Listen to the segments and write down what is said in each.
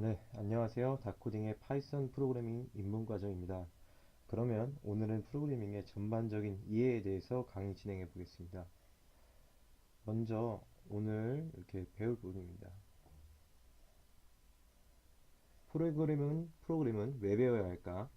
네, 안녕하세요. 닥코딩의 파이썬 프로그래밍 입문 과정입니다. 그러면 오늘은 프로그래밍의 전반적인 이해에 대해서 강의 진행해 보겠습니다. 먼저 오늘 이렇게 배울 부분입니다. 프로그램은 왜 배워야 할까?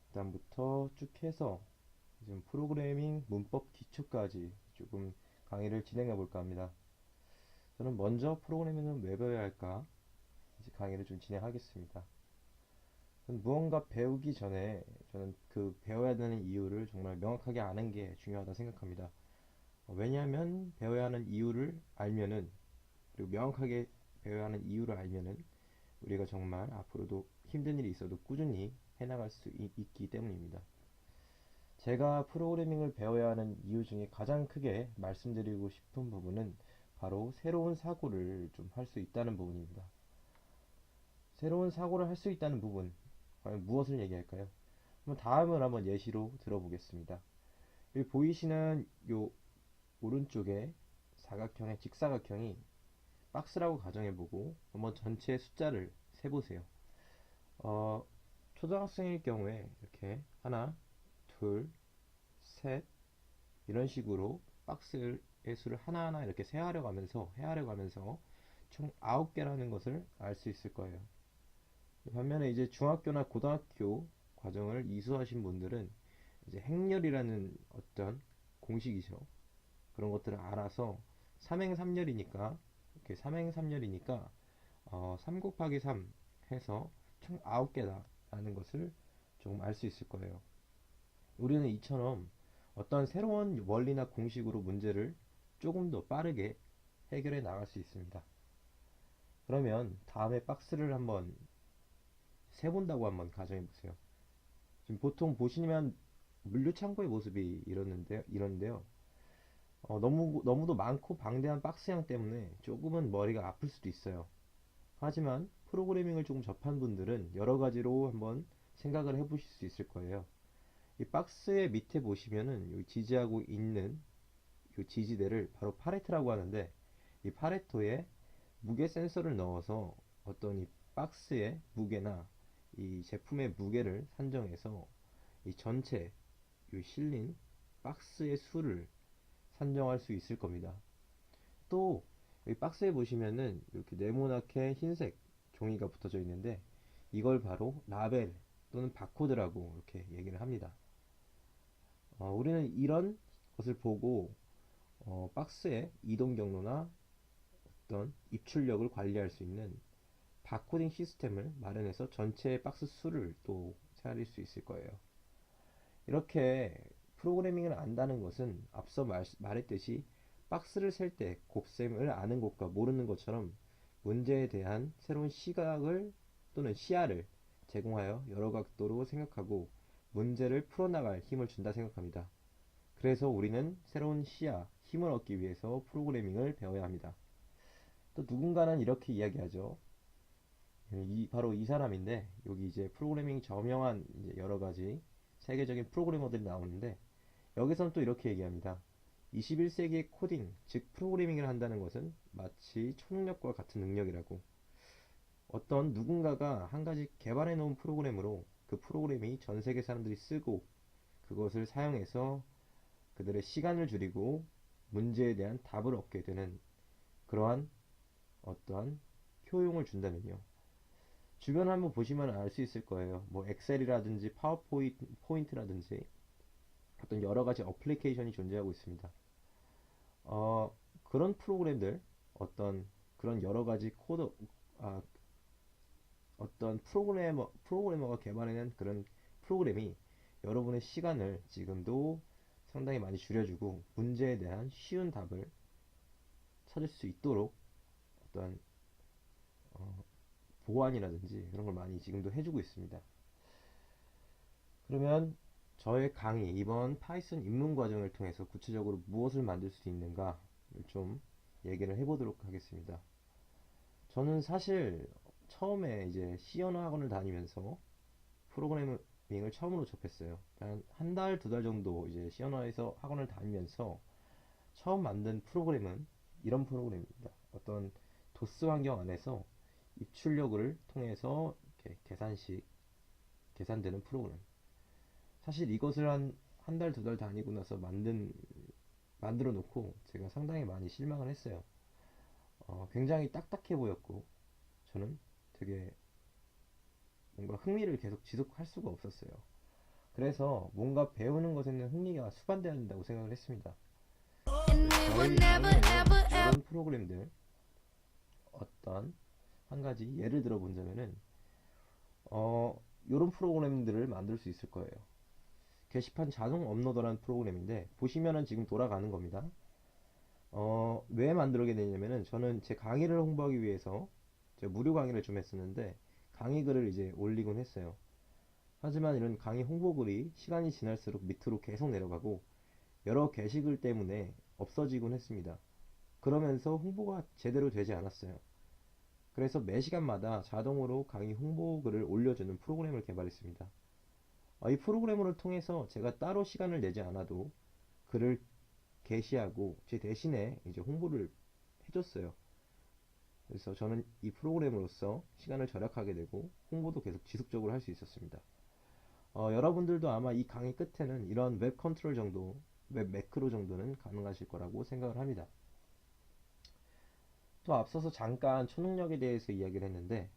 그다음부터 쭉 해서 지금 프로그래밍 문법 기초까지 조금 강의를 진행해 볼까 합니다. 저는 먼저 프로그래밍은 왜 배워야 할까? 이제 강의를 좀 진행하겠습니다. 무언가 배우기 전에 저는 그 배워야 되는 이유를 정말 명확하게 아는 게 중요하다 생각합니다. 왜냐하면 배워야 하는 이유를 알면은, 그리고 명확하게 배워야 하는 이유를 알면은 우리가 정말 앞으로도 힘든 일이 있어도 꾸준히 해나갈 수 있기 때문입니다. 제가 프로그래밍을 배워야 하는 이유 중에 가장 크게 말씀드리고 싶은 부분은 바로 새로운 사고를 좀 할 수 있다는 부분입니다. 새로운 사고를 할 수 있다는 부분, 과연 무엇을 얘기할까요? 다음을 한번 예시로 들어보겠습니다. 여기 보이시는 요 오른쪽에 사각형의 직사각형이 박스라고 가정해보고 한번 전체 숫자를 세보세요. 어, 초등학생일 경우에 이렇게 하나, 둘, 셋 이런 식으로 박스의 수를 하나하나 이렇게 헤아려 가면서 총 9개라는 것을 알 수 있을 거예요. 반면에 이제 중학교나 고등학교 과정을 이수하신 분들은 이제 행렬이라는 어떤 공식이죠. 그런 것들을 알아서 삼행삼렬이니까 이렇게 삼행삼렬이니까 3 곱하기 3 해서 총 9개다 라는 것을 조금 알 수 있을 거예요. 우리는 이처럼 어떤 새로운 원리나 공식으로 문제를 조금 더 빠르게 해결해 나갈 수 있습니다. 그러면 다음에 박스를 한번 세본다고 한번 가정해 보세요. 지금 보통 보시면 물류창고의 모습이 이런데요. 너무도 많고 방대한 박스형 때문에 조금은 머리가 아플 수도 있어요. 하지만 프로그래밍을 조금 접한 분들은 여러 가지로 한번 생각을 해보실 수 있을 거예요. 이 박스의 밑에 보시면은 여기 지지하고 있는 이 지지대를 바로 파레트라고 하는데, 이 파레토에 무게 센서를 넣어서 어떤 이 박스의 무게나 이 제품의 무게를 산정해서 이 전체 이 실린 박스의 수를 산정할 수 있을 겁니다. 또 여기 박스에 보시면은 이렇게 네모나게 흰색 종이가 붙어져 있는데, 이걸 바로 라벨 또는 바코드라고 이렇게 얘기를 합니다. 우리는 이런 것을 보고 박스의 이동 경로나 어떤 입출력을 관리할 수 있는 바코딩 시스템을 마련해서 전체 박스 수를 또 세할 수 있을 거예요. 이렇게 프로그래밍을 안다는 것은 앞서 말했듯이 박스를 셀 때 곱셈을 아는 것과 모르는 것처럼 문제에 대한 새로운 시각을 또는 시야를 제공하여 여러 각도로 생각하고 문제를 풀어나갈 힘을 준다 생각합니다. 그래서 우리는 새로운 시야, 힘을 얻기 위해서 프로그래밍을 배워야 합니다. 또 누군가는 이렇게 이야기하죠. 바로 이 사람인데, 여기 이제 프로그래밍 저명한 이제 여러 가지 세계적인 프로그래머들이 나오는데, 여기서는 또 이렇게 얘기합니다. 21세기의 코딩, 즉 프로그래밍을 한다는 것은 마치 초능력과 같은 능력이라고. 어떤 누군가가 한 가지 개발해 놓은 프로그램으로 그 프로그램이 전 세계 사람들이 쓰고 그것을 사용해서 그들의 시간을 줄이고 문제에 대한 답을 얻게 되는 그러한 어떠한 효용을 준다면요. 주변 한번 보시면 알 수 있을 거예요. 뭐 엑셀이라든지 파워포인트라든지 어떤 여러 가지 어플리케이션이 존재하고 있습니다. 그런 프로그램들, 어떤 그런 여러 가지 아, 어떤 프로그래머가 개발해낸 그런 프로그램이 여러분의 시간을 지금도 상당히 많이 줄여주고 문제에 대한 쉬운 답을 찾을 수 있도록 어떤 어, 보완이라든지 그런 걸 많이 지금도 해주고 있습니다. 그러면 저의 강의, 이번 파이썬 입문 과정을 통해서 구체적으로 무엇을 만들 수 있는가를 좀 얘기를 해보도록 하겠습니다. 저는 사실 처음에 이제 C 언어 학원을 다니면서 프로그래밍을 처음으로 접했어요. 한 달, 두 달 정도 이제 C 언어에서 학원을 다니면서 처음 만든 프로그램은 이런 프로그램입니다. 어떤 도스 환경 안에서 입출력을 통해서 이렇게 계산되는 프로그램. 사실 이것을 한 달, 두 달 다니고 나서 만들어 놓고 제가 상당히 많이 실망을 했어요. 굉장히 딱딱해 보였고, 저는 되게 뭔가 흥미를 계속 지속할 수가 없었어요. 그래서 뭔가 배우는 것에는 흥미가 수반되어야 된다고 생각을 했습니다. 저희 강의에는 이런 프로그램들, 어떤 한 가지 예를 들어 본다면은, 이런 프로그램들을 만들 수 있을 거예요. 게시판 자동 업로더라는 프로그램인데, 보시면은 지금 돌아가는 겁니다. 왜 만들게 되냐면은, 저는 제 강의를 홍보하기 위해서 제가 무료 강의를 좀 했었는데, 강의 글을 이제 올리곤 했어요. 하지만 이런 강의 홍보글이 시간이 지날수록 밑으로 계속 내려가고, 여러 게시글 때문에 없어지곤 했습니다. 그러면서 홍보가 제대로 되지 않았어요. 그래서 매 시간마다 자동으로 강의 홍보글을 올려주는 프로그램을 개발했습니다. 이 프로그램을 통해서 제가 따로 시간을 내지 않아도 글을 게시하고 제 대신에 이제 홍보를 해줬어요. 그래서 저는 이 프로그램으로서 시간을 절약하게 되고 홍보도 계속 지속적으로 할 수 있었습니다. 여러분들도 아마 이 강의 끝에는 이런 웹 컨트롤 정도, 웹 매크로 정도는 가능하실 거라고 생각을 합니다. 또 앞서서 잠깐 초능력에 대해서 이야기를 했는데,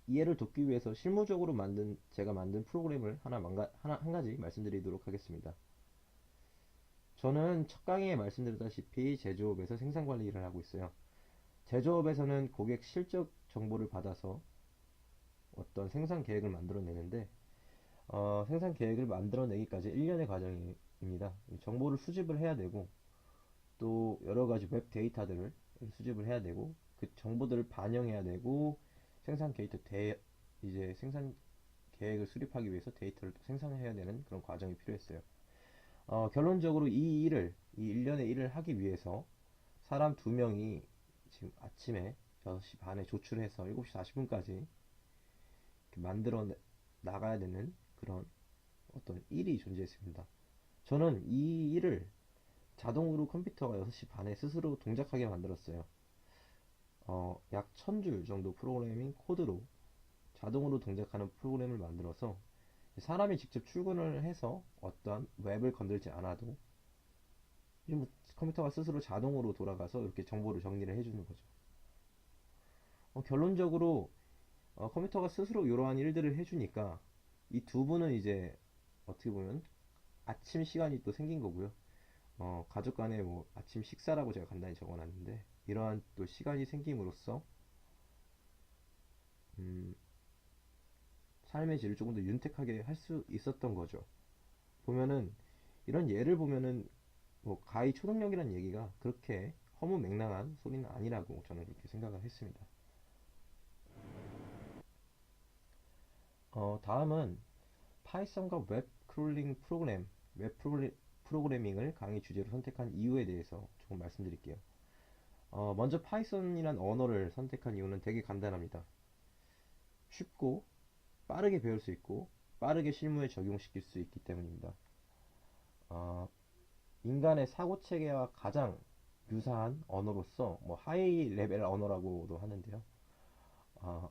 이해를 돕기 위해서 실무적으로 제가 만든 프로그램을 한 가지 말씀드리도록 하겠습니다. 저는 첫 강의에 말씀드렸다시피 제조업에서 생산관리 일을 하고 있어요. 제조업에서는 고객 실적 정보를 받아서 어떤 생산 계획을 만들어내는데, 생산 계획을 만들어내기까지 1년의 과정입니다. 정보를 수집을 해야 되고, 또 여러 가지 웹 데이터들을 수집을 해야 되고, 그 정보들을 반영해야 되고, 생산 데이터 이제 생산 계획을 수립하기 위해서 데이터를 또 생산해야 되는 그런 과정이 필요했어요. 결론적으로 이 1년의 일을 하기 위해서 사람 2명이 지금 아침에 6시 반에 조출해서 7시 40분까지 만들어 나가야 되는 그런 어떤 일이 존재했습니다. 저는 이 일을 자동으로 컴퓨터가 6시 반에 스스로 동작하게 만들었어요. 약 1000줄 정도 프로그래밍 코드로 자동으로 동작하는 프로그램을 만들어서 사람이 직접 출근을 해서 어떠한 웹을 건들지 않아도 컴퓨터가 스스로 자동으로 돌아가서 이렇게 정보를 정리를 해주는 거죠. 결론적으로 컴퓨터가 스스로 이러한 일들을 해주니까 이 두 분은 이제 어떻게 보면 아침 시간이 또 생긴 거고요. 가족 간에 뭐 아침 식사라고 제가 간단히 적어놨는데 이러한 또 시간이 생김으로써 음, 삶의 질을 조금 더 윤택하게 할 수 있었던 거죠. 보면은 이런 예를 보면은 뭐 가히 초능력이라는 얘기가 그렇게 허무맹랑한 소리는 아니라고 저는 그렇게 생각을 했습니다. 다음은 파이썬과 웹 크롤링 프로그래밍을 강의 주제로 선택한 이유에 대해서 조금 말씀드릴게요. 먼저 파이썬이란 언어를 선택한 이유는 되게 간단합니다. 쉽고 빠르게 배울 수 있고 빠르게 실무에 적용시킬 수 있기 때문입니다. 어, 인간의 사고 체계와 가장 유사한 언어로서 뭐 하이 레벨 언어라고도 하는데요. 어,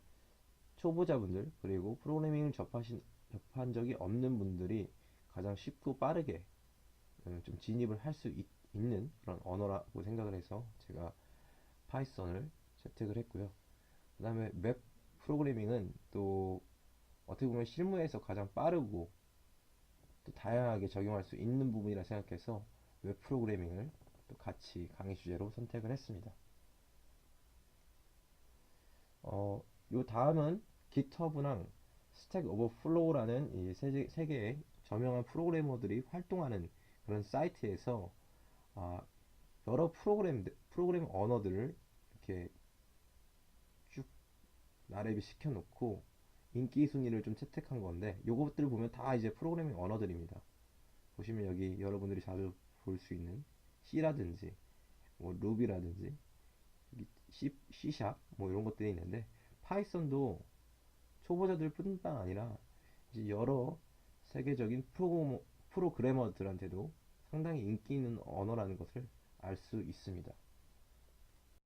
초보자분들 그리고 프로그래밍을 접한 적이 없는 분들이 가장 쉽고 빠르게 좀 진입을 할 수 있는 그런 언어라고 생각을 해서 제가 파이썬을 채택을 했고요. 그 다음에 웹 프로그래밍은 또 어떻게 보면 실무에서 가장 빠르고 또 다양하게 적용할 수 있는 부분이라 생각해서 웹 프로그래밍을 또 같이 강의 주제로 선택을 했습니다. 요 다음은 GitHub랑 스택 오버플로우라는 이 세 개의 저명한 프로그래머들이 활동하는 그런 사이트에서 여러 프로그램 언어들을 이렇게 쭉 나래비 시켜놓고 인기 순위를 좀 채택한 건데 요것들을 보면 다 이제 프로그래밍 언어들입니다. 보시면 여기 여러분들이 자주 볼 수 있는 C라든지 뭐 루비라든지 C# 뭐 이런 것들이 있는데 파이썬도 초보자들 뿐만 아니라 이제 여러 세계적인 프로그래머들한테도 상당히 인기 있는 언어라는 것을 알 수 있습니다.